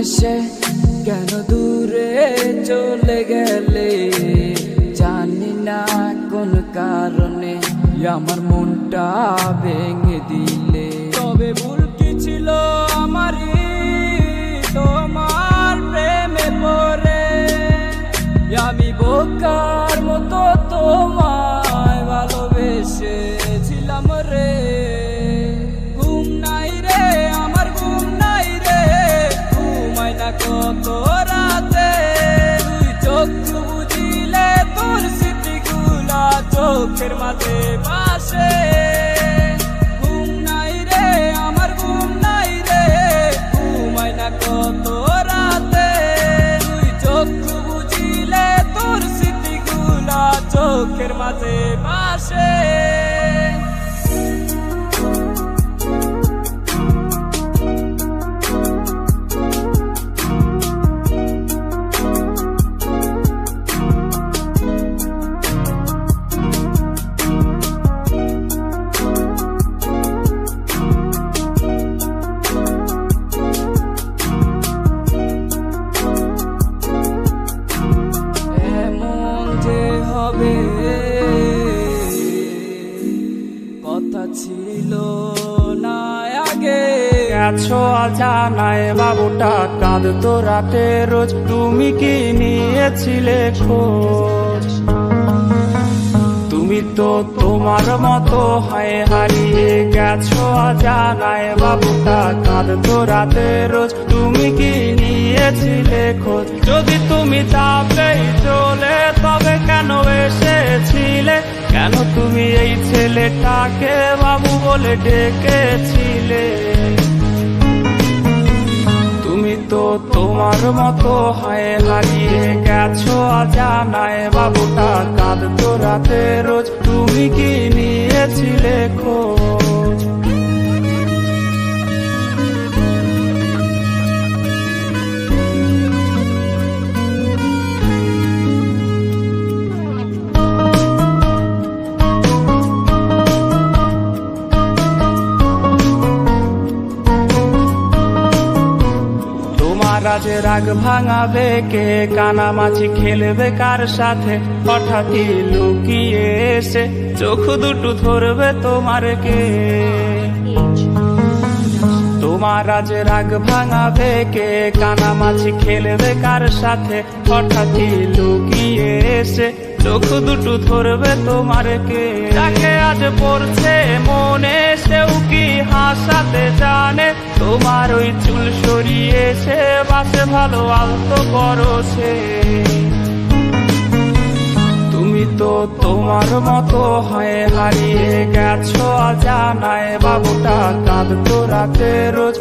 এসে কেন দূরে চলে গেলে, জানি না কোন কারণে আমার মনটা ভেঙে দিলে। তবে ভুল কি ছিল আমারই তোমার প্রেমে পড়ে, আমি বোকার মতো তোমায় ভালোবেসেছিলাম রে। ঘুম নাই রে আমার ঘুম নাই রে, ঘুমাই না কত রাতে, তুই চক্ষু বুঝিলে তোর স্মৃতিগুলা চোখের মাঝে ভাসে। ঘুম নাই রে আমার ঘুম নাই রে, ঘুমাই না কত রাতে, তুই চক্ষু বুঝিলে তোর স্মৃতিগুলা চোখের মাঝে ভাসে। কথা ছিল না আগে, গেছো অজানায় বাবুটা কাঁদতো রাতে রোজ, তুমি কি নিয়েছিলে খোঁজ? তুমি তো তোমার মতো হয় হারিয়ে গেছো অজানায় বাবুটা কাঁদতো রাতে রোজ, তুমি কি নিয়েছিলে খোঁজ? যদি তুমি যাবেই চলে তবে কেন এসেছিলে, কেন তুমি এই ছেলেটাকে বাবু বলে ডেকেছিলে? তুমি তো তোমার মতো হয় হারিয়ে গেছো অজানায় বাবুটা কাঁদতো রাতে রোজ, তুমি কি নিয়েছিলে খোঁজ? আজ রাগ ভাঙাবে কে, কানামাছি খেলবে কার সাথে, হঠাৎই লুকিয়ে এসে চোখ দুটো ধরবে তোমার কে? তোমার আজ রাগ ভাঙাবে কে, কানামাছি খেলবে কার সাথে, হঠাৎই লুকিয়ে এসে চোখ দুটো ধরবে তোমার কে? যাকে আজ পড়ছে মনে সেও কি হাসাতে জানে, তোমার ওই চুল সরিয়ে সে বাসে ভালো আলতো করছে। তুমি তো তোমার মতো হয় হারিয়ে গেছো অজানায় বাবুটা কাঁদতো রাতে রোজ,